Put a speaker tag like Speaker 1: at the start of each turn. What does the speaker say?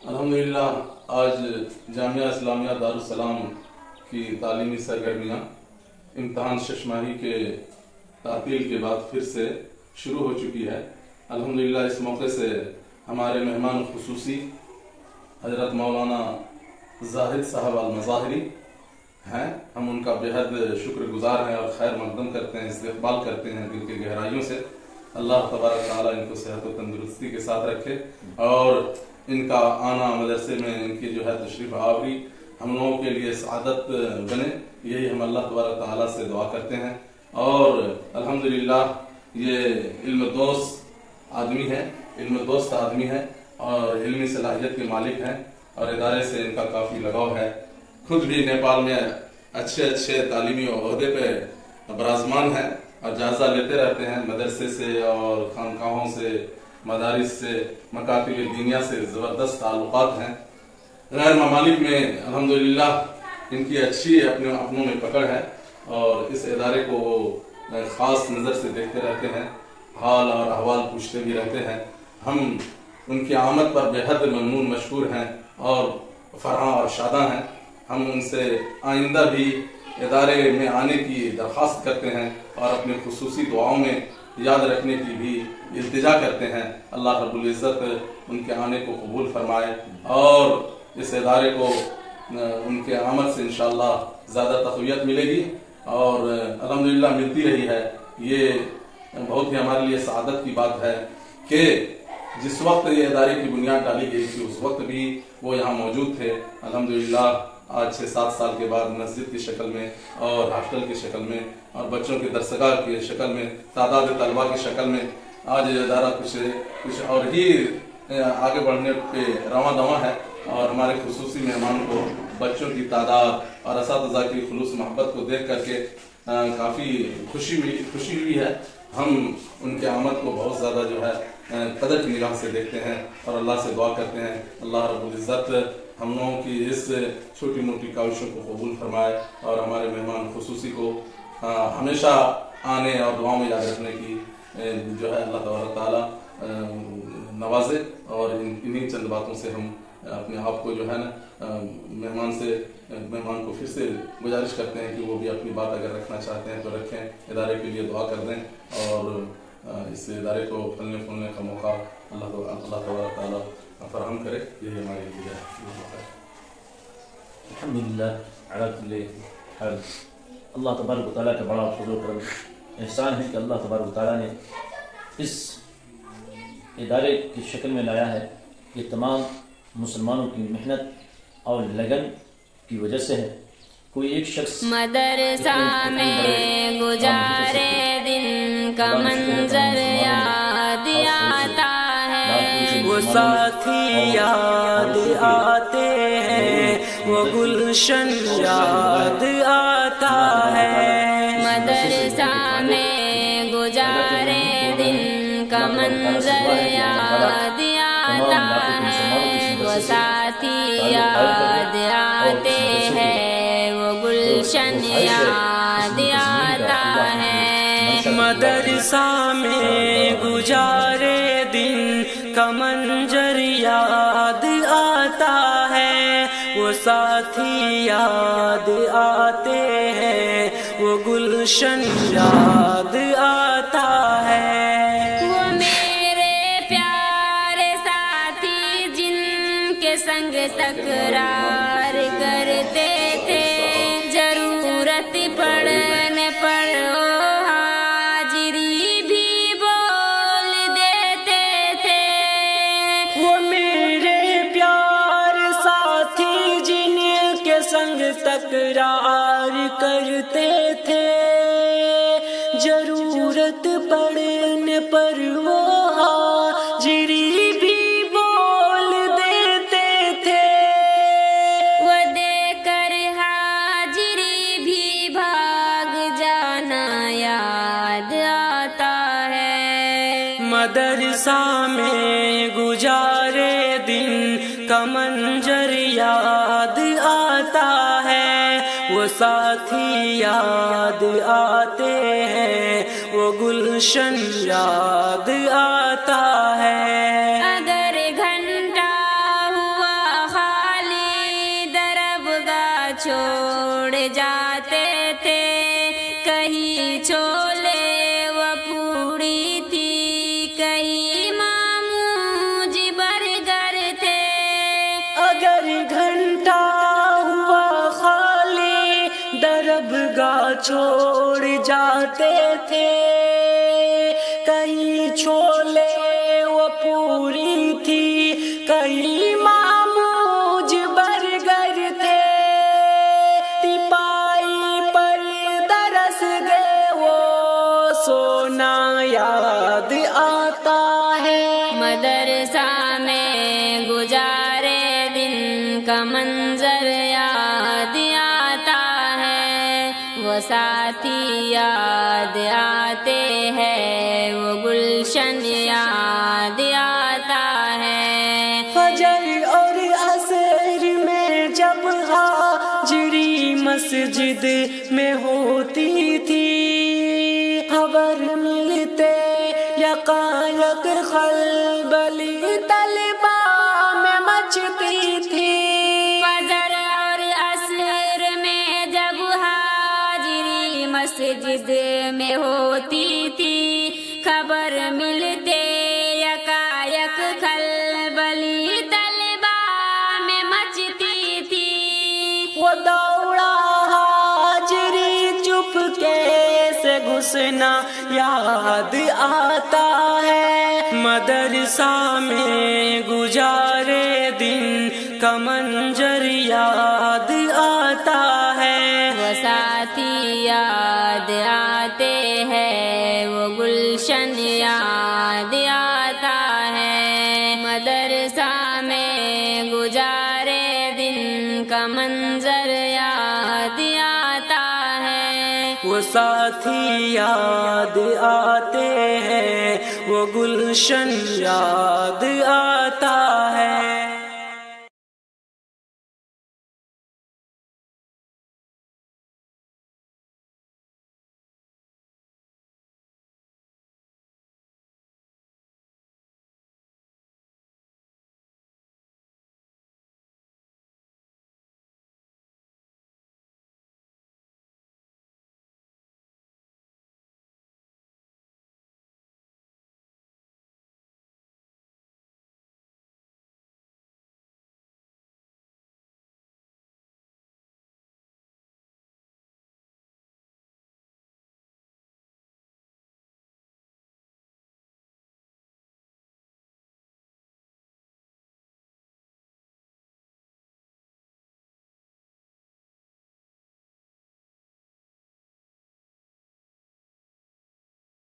Speaker 1: الحمدللہ آج جامعہ اسلامیہ دارالسلام کی تعلیمی سرگرمیاں امتحان شش ماہی کے تعطیل کے بعد پھر سے شروع ہو چکی ہے۔ الحمدللہ اس موقع سے ہمارے مہمان خصوصی حضرت مولانا زاہد صاحب المظاہری ہیں، ہم ان کا بےحد شکر گزار ہیں اور خیر مقدم کرتے ہیں، استقبال کرتے ہیں دل کی گہرائیوں سے۔ اللہ تبارک تعالیٰ ان کو صحت و تندرستی کے ساتھ رکھے اور ان کا آنا مدرسے میں ان کی جو ہے تشریف آوری ہم لوگوں کے لیے سعادت بنے، یہی ہم اللہ تبارک تعالیٰ سے دعا کرتے ہیں۔ اور الحمدللہ یہ علم دوست آدمی ہے اور علمی صلاحیت کے مالک ہیں اور ادارے سے ان کا کافی لگاؤ ہے۔ خود بھی نیپال میں اچھے تعلیمی عہدے پہ برازمان ہیں اور جائزہ لیتے رہتے ہیں، مدرسے سے اور خانقاہوں سے، مدارس سے، مکاتب دینیہ سے زبردست تعلقات ہیں۔ غیر ممالک میں الحمدللہ ان کی اچھی اپنوں میں پکڑ ہے اور اس ادارے کو وہ خاص نظر سے دیکھتے رہتے ہیں، حال اور احوال پوچھتے بھی رہتے ہیں۔ ہم ان کی آمد پر بےحد ممنون مشکور ہیں اور فرحاں اور شاداں ہیں۔ ہم ان سے آئندہ بھی ادارے میں آنے کی درخواست کرتے ہیں اور اپنی خصوصی دعاؤں میں یاد رکھنے کی بھی التجا کرتے ہیں۔ اللہ رب العزت ان کے آنے کو قبول فرمائے اور اس ادارے کو ان کے آمد سے انشاءاللہ زیادہ تقویت ملے گی اور الحمدللہ ملتی رہی ہے۔ یہ بہت ہی ہمارے لیے سعادت کی بات ہے کہ جس وقت یہ ادارے کی بنیاد ڈالی گئی تھی اس وقت بھی وہ یہاں موجود تھے۔ الحمدللہ آج 6-7 سال کے بعد مسجد کی شکل میں اور ہاسٹل کی شکل میں اور بچوں کی درسگاہ کی شکل میں، تعداد طلباء کی شکل میں آج یہ ادارہ کچھ اور ہی آگے بڑھنے پہ رواں دواں ہے اور ہمارے خصوصی مہمان کو بچوں کی تعداد اور اساتذہ کی خلوص محبت کو دیکھ کر کے کافی خوشی ہوئی ہے۔ ہم ان کے آمد کو بہت زیادہ جو ہے قدر کی نگاہ سے دیکھتے ہیں اور اللہ سے دعا کرتے ہیں اللہ رب العزت ہم لوگوں کی اس چھوٹی موٹی کاوشوں کو قبول فرمائے اور ہمارے مہمان خصوصی کو ہمیشہ آنے اور دعاؤں میں یاد رکھنے کی جو ہے اللہ تبارک تعالیٰ نوازے اور انہی چند باتوں سے ہم اپنے آپ کو جو ہے نا مہمان کو پھر سے گزارش کرتے ہیں کہ وہ بھی اپنی بات اگر رکھنا چاہتے ہیں تو رکھیں، ادارے کے لیے دعا کر دیں اور اس ادارے کو پھلنے پھولنے کا موقع اللہ تبارک تعالیٰ فراہم کرے، یہی ہماری لیے ہے۔
Speaker 2: الحمدللہ علی کل حال۔ اللہ تبارک و تعالیٰ کا بڑا فضل و کرم احسان ہے کہ اللہ تبارک و تعالیٰ نے اس ادارے کی شکل میں لایا ہے۔ یہ تمام مسلمانوں کی محنت اور لگن کی وجہ سے ہے۔ کوئی ایک شخص
Speaker 3: مدرسہ میں گزارے دن کا منظر یاد آتا ہے،
Speaker 4: وہ ساتھی یاد آتے ہیں، وہ گلشن یاد آتا ہے۔
Speaker 3: مدرسہ میں گزارے دن کا منظر یاد آتا ہے، وہ ساتھی یاد آتے ہیں، وہ گلشن یاد آتا ہے۔
Speaker 4: مدرسہ میں گزارے دن کا منظر یاد آتا ہے، وہ ساتھی یاد آتے ہیں، وہ گلشن یاد آتا ہے۔
Speaker 3: وہ میرے پیارے ساتھی جن کے سنگ تکرار کرتے تھے، ضرورت پڑنے پر وہ حاضری بھی بول دیتے تھے۔
Speaker 4: وہ میرے پیار ساتھی جن کے سنگ تکرار کرتے تھے، ضرورت پڑنے پر وہ حاضری بھی بول دیتے تھے۔
Speaker 3: وہ دے کر حاضری بھی بھاگ جانا یاد آتا ہے۔
Speaker 4: مدرسہ میں گزارے دن کا منظر یاد آتا ہے، وہ ساتھی یاد آتے ہیں، وہ گلشن یاد آتا ہے۔
Speaker 3: اگر گھنٹہ ہوا چھوڑ جاتے تھے، کہیں چھولے و پوڑی تھی، کہیں ماموج برگر تھے۔
Speaker 4: اگر گھنٹہ ہوا خالی دربگاہ چھوڑ جاتے تھے، کہیں چھولے و پوری تھی، کہیں ماموج برگر تھے۔ تپائی پر درس گئے وہ سونا یاد آتا ہے،
Speaker 3: مدرسہ میں گزارے دن کا منظر یاد آتا ہے، وہ ساتھی یاد آتے ہیں، وہ گلشن یاد آتا ہے۔
Speaker 4: فجر اور عصر میں جب حاضری مسجد میں ہوتی تھی، خبر ملتے یکایک خلبلی طلبہ میں مچتی تھی۔
Speaker 3: فجر اور عصر میں جب حاضری مسجد میں ہوتی تھی، خبر ملتے یکایک خلبلی طلبہ میں مچتی تھی۔
Speaker 4: وہ دوڑا حاضری چپکے سے گھسنا یاد آتا ہے، مدرسہ میں گزارے دن کا منظر یاد آتا ہے،
Speaker 3: وہ ساتھی یاد آتے ہیں، وہ گلشن یاد آتا ہے، مدرسہ میں گزارے دن کا منظر یاد آتا ہے۔
Speaker 4: وہ ساتھی یاد آتے ہیں، وہ گلشن یاد آتا